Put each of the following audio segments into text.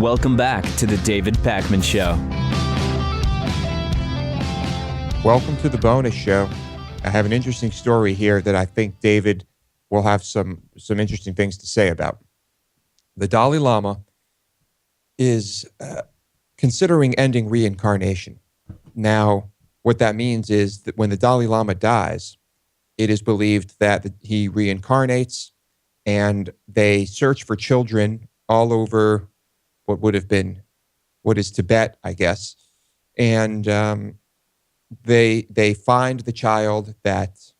Welcome back to the David Pakman Show. Welcome to the bonus show. I have an interesting story here that I think David will have some interesting things to say about. The Dalai Lama is considering ending reincarnation. Now, what that means is that when the Dalai Lama dies, it is believed that he reincarnates, and they search for children all over what is Tibet, I guess, and they find the child that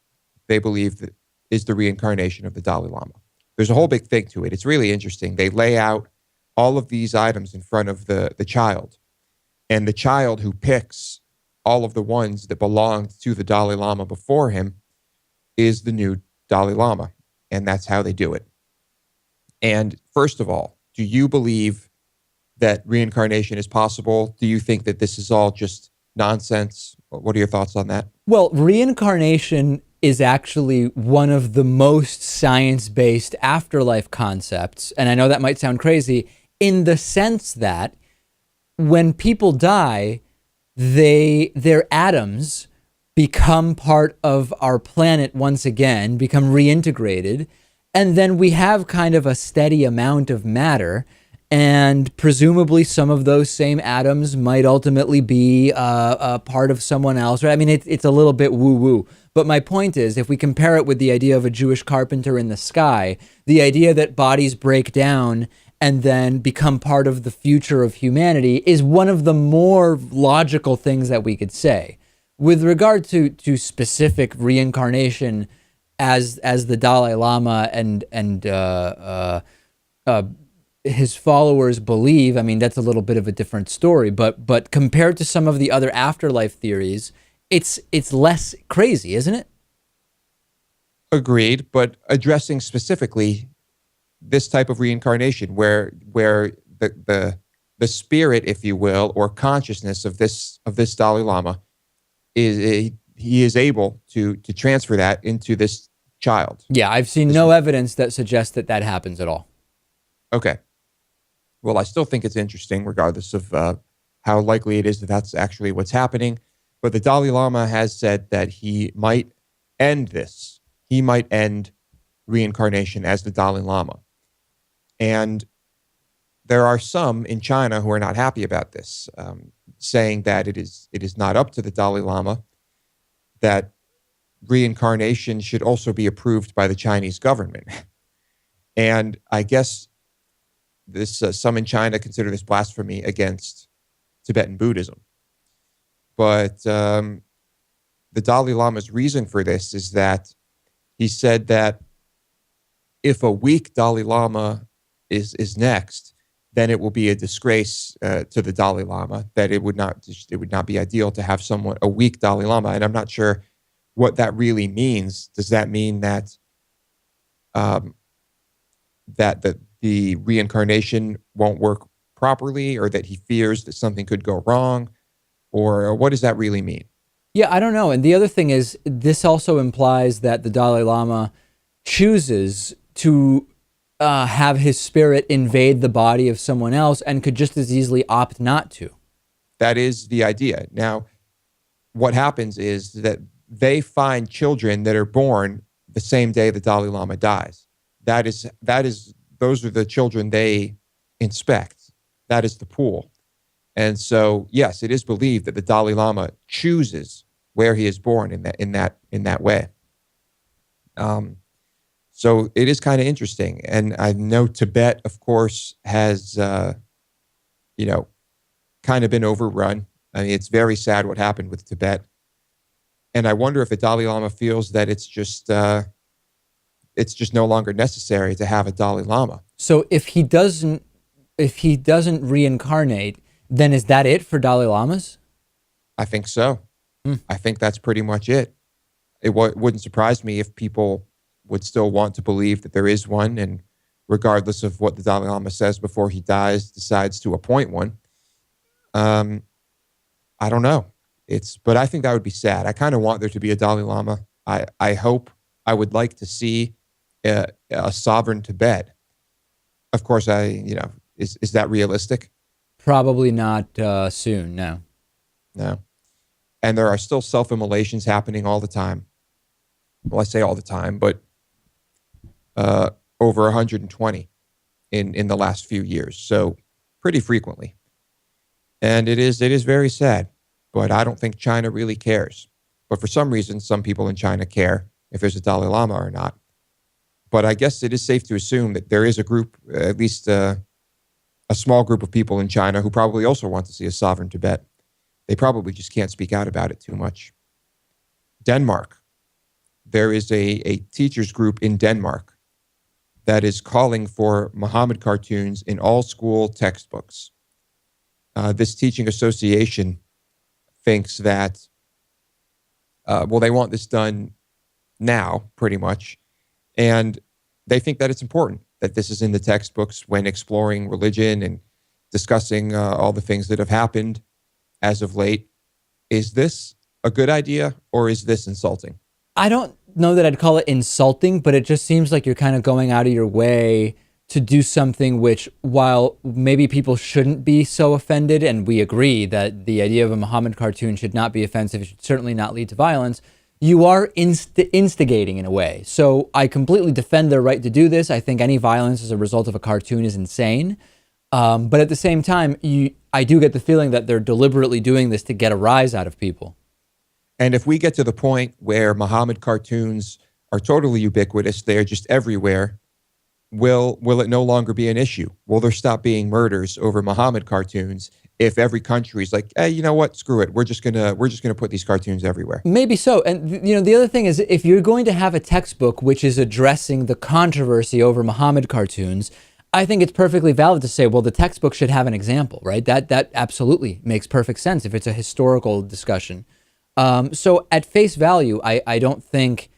they believe that is the reincarnation of the Dalai Lama. There's a whole big thing to it. It's really interesting. They lay out all of these items in front of the child, and the child who picks all of the ones that belonged to the Dalai Lama before him is the new Dalai Lama, and that's how they do it. And first of all, do you believe that reincarnation is possible? Do you think that this is all just nonsense? What are your thoughts on that? Well, reincarnation is actually one of the most science-based afterlife concepts, and I know that might sound crazy, in the sense that when people die, their atoms become part of our planet once again, become reintegrated, and then we have kind of a steady amount of matter, and presumably some of those same atoms might ultimately be a part of someone else. Right? I mean, it's a little bit woo-woo, but my point is, if we compare it with the idea of a Jewish carpenter in the sky, the idea that bodies break down and then become part of the future of humanity is one of the more logical things that we could say. With regard to specific reincarnation, as the Dalai Lama and his followers believe, I mean, that's a little bit of a different story. But compared to some of the other afterlife theories, it's less crazy, isn't it? Agreed, but addressing specifically this type of reincarnation, where the spirit, if you will, or consciousness of this Dalai Lama he is able to transfer that into this child. Yeah, I've seen no evidence that suggests that happens at all. Okay. Well, I still think it's interesting, regardless of how likely it is that that's actually what's happening. But the Dalai Lama has said that he might end this. He might end reincarnation as the Dalai Lama. And there are some in China who are not happy about this, saying that it is not up to the Dalai Lama, that reincarnation should also be approved by the Chinese government. And I guess some in China consider this blasphemy against Tibetan Buddhism. But the Dalai Lama's reason for this is that he said that if a weak Dalai Lama is next, then it will be a disgrace to the Dalai Lama, that it would not be ideal to have a weak Dalai Lama. And I'm not sure what that really means. Does that mean that the reincarnation won't work properly, or that he fears that something could go wrong, or what does that really mean? Yeah, I don't know. And the other thing is, this also implies that the Dalai Lama chooses to have his spirit invade the body of someone else and could just as easily opt not to. That is the idea. Now, what happens is that they find children that are born the same day the Dalai Lama dies. Those are the children they inspect. That is the pool. And so, yes, it is believed that the Dalai Lama chooses where he is born in that way. So it is kind of interesting. And I know Tibet, of course, has, kind of been overrun. I mean, it's very sad what happened with Tibet. And I wonder if the Dalai Lama feels that it's just no longer necessary to have a Dalai Lama. So if he doesn't reincarnate, then is that it for Dalai Lamas? I think so. I think that's pretty much it. It wouldn't surprise me if people would still want to believe that there is one, and regardless of what the Dalai Lama says before he dies, decides to appoint one. I don't know. But I think that would be sad. I kind of want there to be a Dalai Lama. I would like to see a sovereign Tibet. Of course, is that realistic? Probably not soon, no. No. And there are still self-immolations happening all the time. Well, I say all the time, but over 120 in the last few years. So pretty frequently. And it is very sad, but I don't think China really cares. But for some reason, some people in China care if there's a Dalai Lama or not. But I guess it is safe to assume that there is a group, at least a small group of people in China who probably also want to see a sovereign Tibet. They probably just can't speak out about it too much. Denmark. There is a teachers group in Denmark that is calling for Muhammad cartoons in all school textbooks. This teaching association thinks that, they want this done now, pretty much. And they think that it's important that this is in the textbooks when exploring religion and discussing all the things that have happened as of late. Is this a good idea or is this insulting? I don't know that I'd call it insulting, but it just seems like you're kind of going out of your way to do something which, while maybe people shouldn't be so offended, and we agree that the idea of a Muhammad cartoon should not be offensive, it should certainly not lead to violence, you are instigating in a way. So I completely defend their right to do this. I think any violence as a result of a cartoon is insane. But at the same time, I do get the feeling that they're deliberately doing this to get a rise out of people. And if we get to the point where Muhammad cartoons are totally ubiquitous, they're just everywhere, will it no longer be an issue? Will there stop being murders over Muhammad cartoons if every country is like, hey, you know what? Screw it. We're just gonna put these cartoons everywhere. Maybe so. And the other thing is, if you're going to have a textbook which is addressing the controversy over Muhammad cartoons, I think it's perfectly valid to say, well, the textbook should have an example, right? That absolutely makes perfect sense if it's a historical discussion. So at face value, I don't think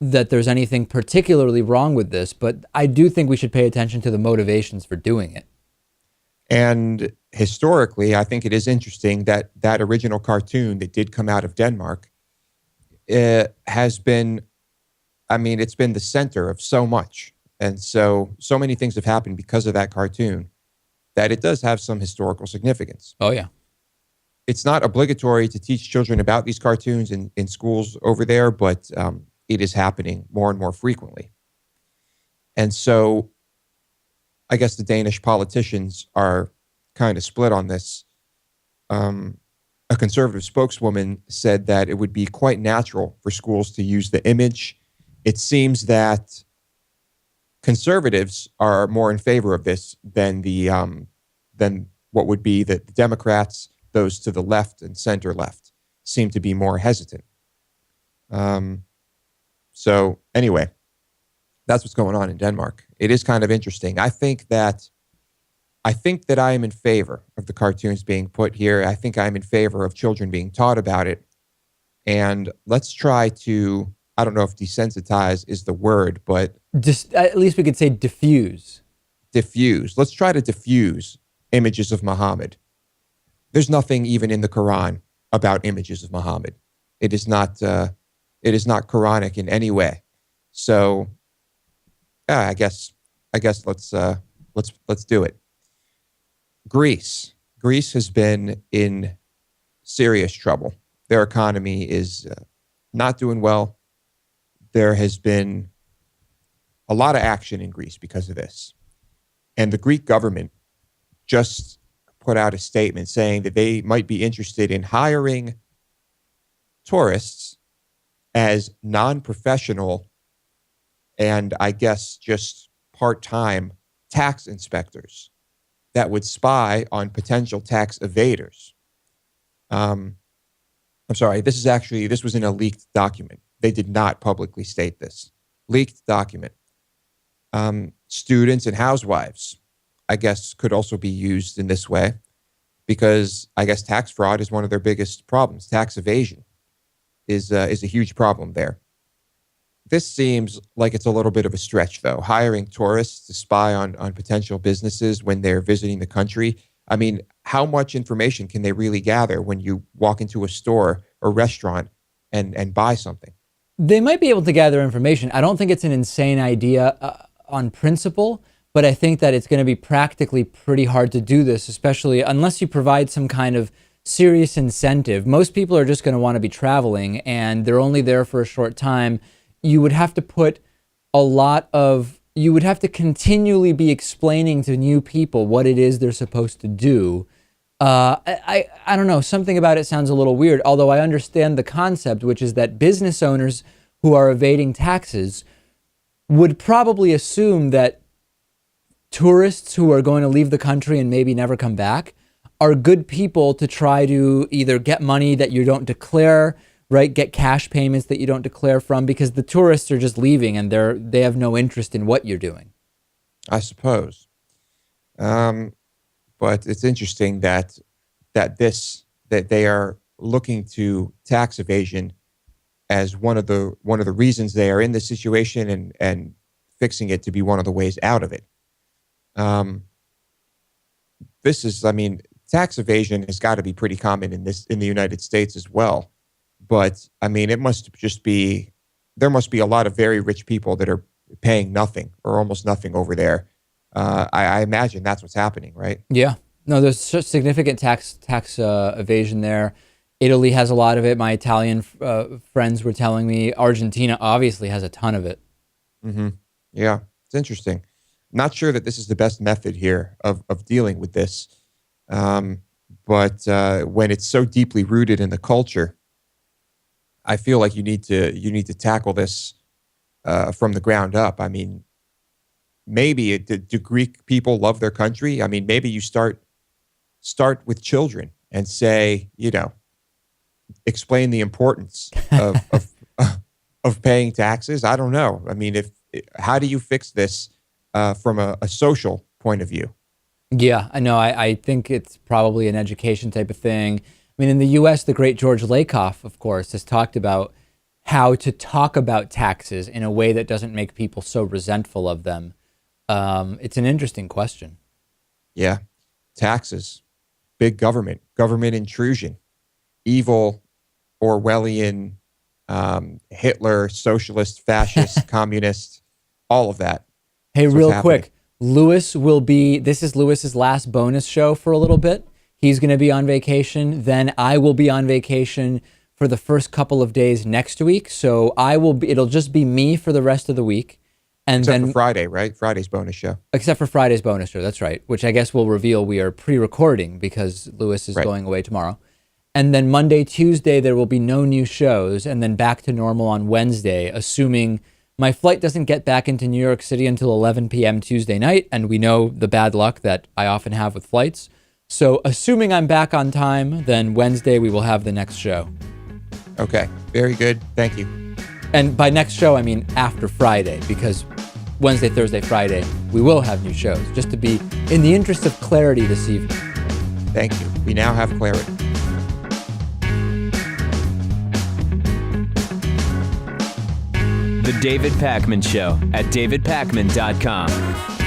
that there's anything particularly wrong with this, but I do think we should pay attention to the motivations for doing it. And historically, I think it is interesting that that original cartoon that did come out of Denmark has been, it's been the center of so much. And so many things have happened because of that cartoon that it does have some historical significance. Oh, yeah. It's not obligatory to teach children about these cartoons in schools over there, but it is happening more and more frequently. And so I guess the Danish politicians are kind of split on this. A conservative spokeswoman said that it would be quite natural for schools to use the image. It seems that conservatives are more in favor of this than than what would be the Democrats. Those to the left and center left seem to be more hesitant. So anyway, that's what's going on in Denmark. It is kind of interesting. I think that I am in favor of the cartoons being put here. I think I'm in favor of children being taught about it. And let's try to, I don't know if desensitize is the word, but Just at least we could say diffuse. Diffuse. Let's try to diffuse images of Muhammad. There's nothing even in the Quran about images of Muhammad. It is not Quranic in any way. So I guess let's do it. Greece has been in serious trouble. Their economy is not doing well. There has been a lot of action in Greece because of this. And the Greek government just put out a statement saying that they might be interested in hiring tourists as non-professional and I guess just part-time tax inspectors that would spy on potential tax evaders. I'm sorry, this was in a leaked document. They did not publicly state this. Leaked document. Students and housewives, I guess, could also be used in this way because I guess tax fraud is one of their biggest problems. Tax evasion is a huge problem there. This seems like it's a little bit of a stretch, though. Hiring tourists to spy on potential businesses when they're visiting the country. I mean, how much information can they really gather when you walk into a store or restaurant and buy something? They might be able to gather information. I don't think it's an insane idea on principle, but I think that it's going to be practically pretty hard to do this, especially unless you provide some kind of serious incentive. Most people are just going to want to be traveling, and they're only there for a short time. You would have to you would have to continually be explaining to new people what it is they're supposed to do. I don't know, something about it sounds a little weird, although I understand the concept, which is that business owners who are evading taxes would probably assume that tourists who are going to leave the country and maybe never come back are good people to try to either get money that you don't declare, right? Get cash payments that you don't declare from, because the tourists are just leaving and they have no interest in what you're doing. I suppose. But it's interesting that they are looking to tax evasion as one of the reasons they are in this situation, and fixing it to be one of the ways out of it. Tax evasion has got to be pretty common in the United States as well. But I mean, there must be a lot of very rich people that are paying nothing or almost nothing over there. I imagine that's what's happening, right? Yeah. No, there's such significant tax evasion there. Italy has a lot of it. My Italian friends were telling me Argentina obviously has a ton of it. Mm-hmm. Yeah, it's interesting. Not sure that this is the best method here of dealing with this. But when it's so deeply rooted in the culture, I feel like you need to tackle this from the ground up. I mean, maybe do Greek people love their country? I mean, maybe you start with children and say, explain the importance of paying taxes. I don't know. I mean, how do you fix this from a social point of view? Yeah, I know. I think it's probably an education type of thing. I mean, in the U.S., the great George Lakoff, of course, has talked about how to talk about taxes in a way that doesn't make people so resentful of them. It's an interesting question. Yeah. Taxes, big government intrusion, evil Orwellian, Hitler, socialist, fascist, communist, all of that. Hey, real quick, this is Lewis's last bonus show for a little bit. He's going to be on vacation. Then I will be on vacation for the first couple of days next week. So it'll just be me for the rest of the week. And except for Friday, right? Friday's bonus show. Except for Friday's bonus show, that's right. Which I guess we'll reveal we are pre-recording because Lewis is going away tomorrow. And then Monday, Tuesday, there will be no new shows. And then back to normal on Wednesday, assuming my flight doesn't get back into New York City until 11 p.m. Tuesday night. And we know the bad luck that I often have with flights. So assuming I'm back on time, then Wednesday we will have the next show. Okay, very good. Thank you. And by next show, I mean after Friday, because Wednesday, Thursday, Friday, we will have new shows, just to be in the interest of clarity this evening. Thank you. We now have clarity. The David Pakman Show at davidpakman.com.